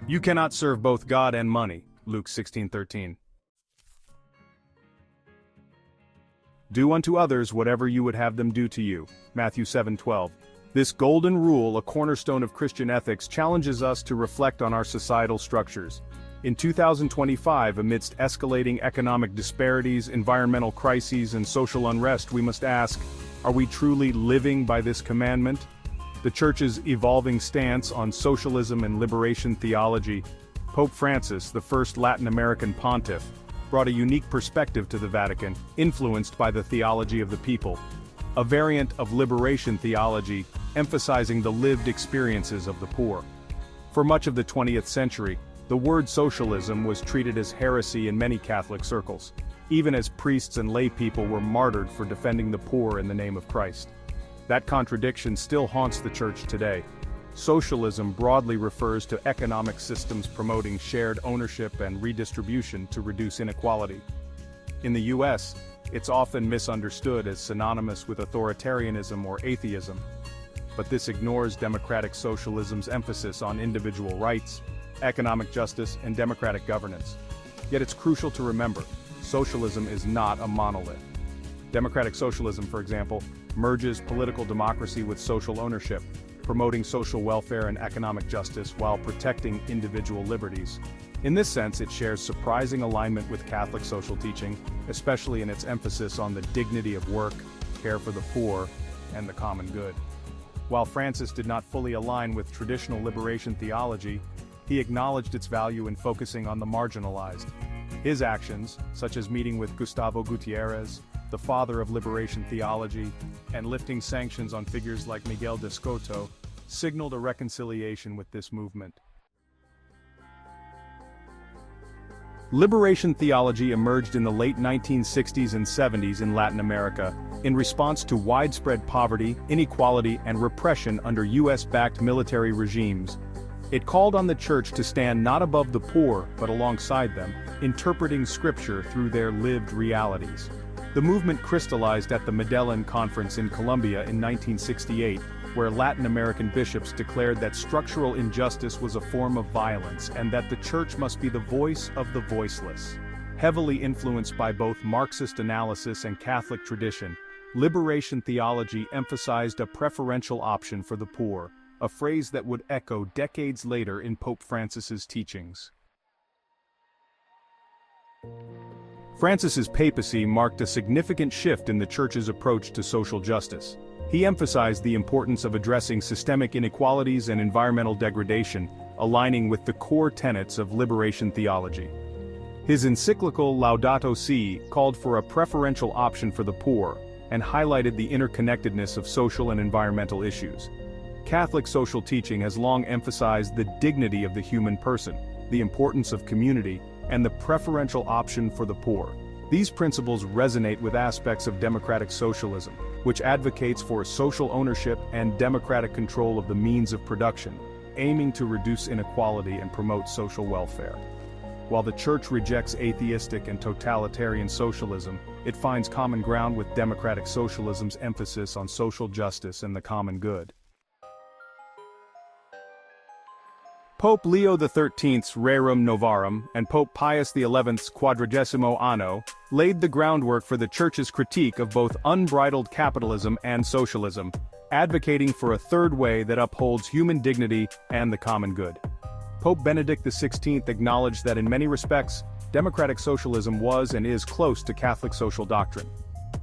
You cannot serve both God and money, Luke 16:13. Do unto others whatever you would have them do to you, Matthew 7:12. This golden rule, a cornerstone of Christian ethics, challenges us to reflect on our societal structures. In 2025, amidst escalating economic disparities, environmental crises, and social unrest, we must ask, are we truly living by this commandment? The Church's evolving stance on socialism and liberation theology. Pope Francis, the first Latin American pontiff, brought a unique perspective to the Vatican, influenced by the theology of the people. A variant of liberation theology, emphasizing the lived experiences of the poor. For much of the 20th century, the word socialism was treated as heresy in many Catholic circles, even as priests and lay people were martyred for defending the poor in the name of Christ. That contradiction still haunts the Church today. Socialism broadly refers to economic systems promoting shared ownership and redistribution to reduce inequality. In the US, it's often misunderstood as synonymous with authoritarianism or atheism. But this ignores democratic socialism's emphasis on individual rights, economic justice, and democratic governance. Yet it's crucial to remember, socialism is not a monolith. Democratic socialism, for example, merges political democracy with social ownership, promoting social welfare and economic justice while protecting individual liberties. In this sense, it shares surprising alignment with Catholic social teaching, especially in its emphasis on the dignity of work, care for the poor, and the common good. While Francis did not fully align with traditional liberation theology, he acknowledged its value in focusing on the marginalized. His actions, such as meeting with Gustavo Gutiérrez, the father of liberation theology, and lifting sanctions on figures like Miguel de Scoto, signaled a reconciliation with this movement. Liberation theology emerged in the late 1960s and 70s in Latin America, in response to widespread poverty, inequality, and repression under US-backed military regimes. It called on the Church to stand not above the poor, but alongside them, interpreting Scripture through their lived realities. The movement crystallized at the Medellín Conference in Colombia in 1968, where Latin American bishops declared that structural injustice was a form of violence and that the Church must be the voice of the voiceless. Heavily influenced by both Marxist analysis and Catholic tradition, liberation theology emphasized a preferential option for the poor, a phrase that would echo decades later in Pope Francis's teachings. Francis's papacy marked a significant shift in the Church's approach to social justice. He emphasized the importance of addressing systemic inequalities and environmental degradation, aligning with the core tenets of liberation theology. His encyclical Laudato Si called for a preferential option for the poor, and highlighted the interconnectedness of social and environmental issues. Catholic social teaching has long emphasized the dignity of the human person, the importance of community, and the preferential option for the poor. These principles resonate with aspects of democratic socialism, which advocates for social ownership and democratic control of the means of production, aiming to reduce inequality and promote social welfare. While the Church rejects atheistic and totalitarian socialism, it finds common ground with democratic socialism's emphasis on social justice and the common good. Pope Leo XIII's Rerum Novarum and Pope Pius XI's Quadragesimo Anno laid the groundwork for the Church's critique of both unbridled capitalism and socialism, advocating for a third way that upholds human dignity and the common good. Pope Benedict XVI acknowledged that in many respects, democratic socialism was and is close to Catholic social doctrine.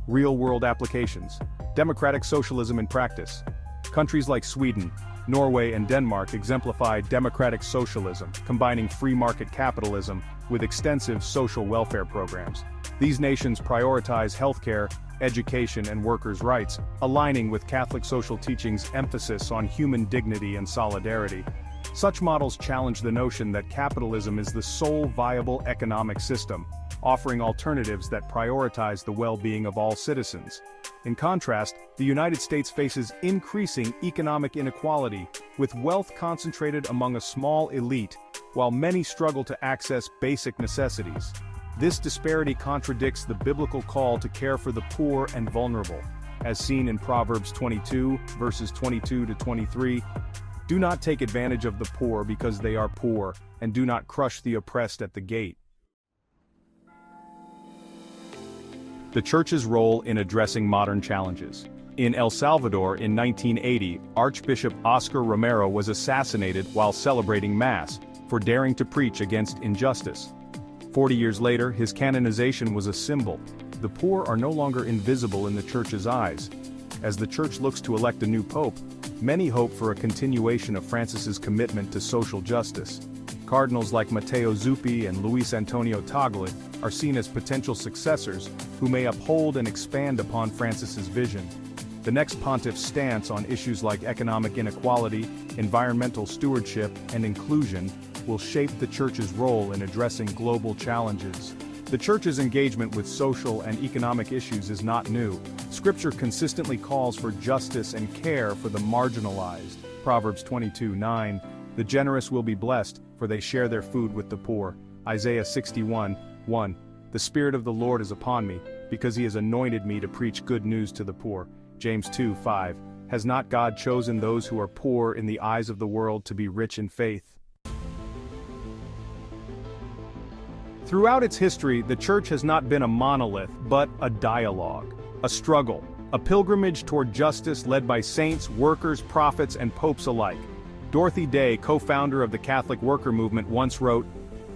Real-world applications. Democratic socialism in practice. Countries like Sweden, Norway, and Denmark exemplify democratic socialism, combining free market capitalism with extensive social welfare programs. These nations prioritize healthcare, education, and workers' rights, aligning with Catholic social teaching's emphasis on human dignity and solidarity. Such models challenge the notion that capitalism is the sole viable economic system, offering alternatives that prioritize the well-being of all citizens. In contrast, the United States faces increasing economic inequality, with wealth concentrated among a small elite, while many struggle to access basic necessities. This disparity contradicts the biblical call to care for the poor and vulnerable, as seen in Proverbs 22, verses 22 to 23. Do not take advantage of the poor because they are poor, and do not crush the oppressed at the gate. The Church's role in addressing modern challenges. In El Salvador in 1980, Archbishop Óscar Romero was assassinated while celebrating Mass for daring to preach against injustice. 40 years later, his canonization was a symbol. The poor are no longer invisible in the Church's eyes. As the Church looks to elect a new pope, many hope for a continuation of Francis's commitment to social justice. Cardinals like Matteo Zuppi and Luis Antonio Tagle are seen as potential successors who may uphold and expand upon Francis's vision. The next pontiff's stance on issues like economic inequality, environmental stewardship, and inclusion will shape the Church's role in addressing global challenges. The Church's engagement with social and economic issues is not new. Scripture consistently calls for justice and care for the marginalized. Proverbs 22:9, "The generous will be blessed, for they share their food with the poor." Isaiah 61:1, "The Spirit of the Lord is upon me, because he has anointed me to preach good news to the poor." James 2:5, "Has not God chosen those who are poor in the eyes of the world to be rich in faith?" Throughout its history, the Church has not been a monolith, but a dialogue, a struggle, a pilgrimage toward justice led by saints, workers, prophets, and popes alike. Dorothy Day, co-founder of the Catholic worker movement, once wrote,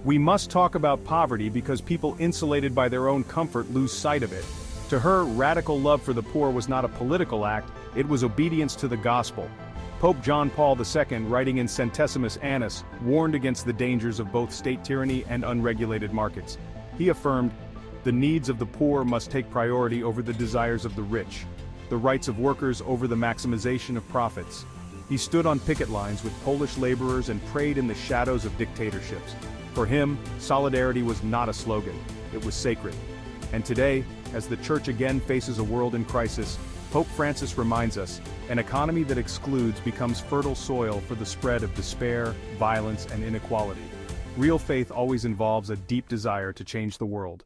"We must talk about poverty because people insulated by their own comfort lose sight of it." To her, radical love for the poor was not a political act, it was obedience to the gospel. Pope John Paul II, writing in Centesimus Annus, warned against the dangers of both state tyranny and unregulated markets. He affirmed, "The needs of the poor must take priority over the desires of the rich, the rights of workers over the maximization of profits." He stood on picket lines with Polish laborers and prayed in the shadows of dictatorships. For him, solidarity was not a slogan, it was sacred. And today, as the Church again faces a world in crisis, Pope Francis reminds us, an economy that excludes becomes fertile soil for the spread of despair, violence, and inequality. Real faith always involves a deep desire to change the world.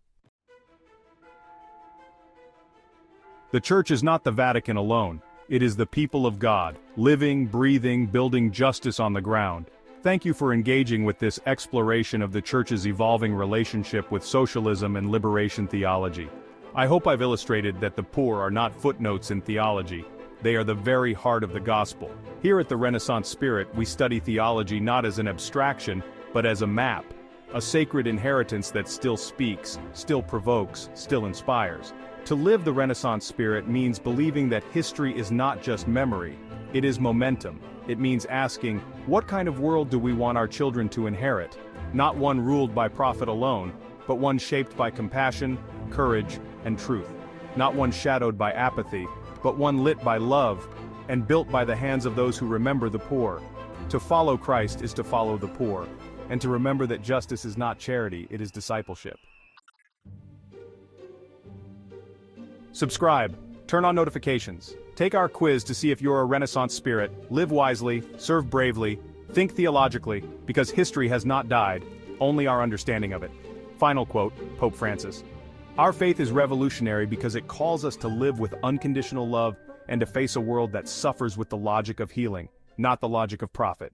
The Church is not the Vatican alone. It is the people of God, living, breathing, building justice on the ground. Thank you for engaging with this exploration of the Church's evolving relationship with socialism and liberation theology. I hope I've illustrated that the poor are not footnotes in theology. They are the very heart of the gospel. Here at the Renaissance Spirit, we study theology not as an abstraction, but as a map, a sacred inheritance that still speaks, still provokes, still inspires. To live the Renaissance Spirit means believing that history is not just memory, it is momentum. It means asking, what kind of world do we want our children to inherit? Not one ruled by profit alone, but one shaped by compassion, courage, and truth. Not one shadowed by apathy, but one lit by love, and built by the hands of those who remember the poor. To follow Christ is to follow the poor, and to remember that justice is not charity, it is discipleship. Subscribe, turn on notifications, take our quiz to see if you're a Renaissance Spirit, live wisely, serve bravely, think theologically, because history has not died, only our understanding of it. Final quote, Pope Francis. Our faith is revolutionary because it calls us to live with unconditional love and to face a world that suffers with the logic of healing, not the logic of profit.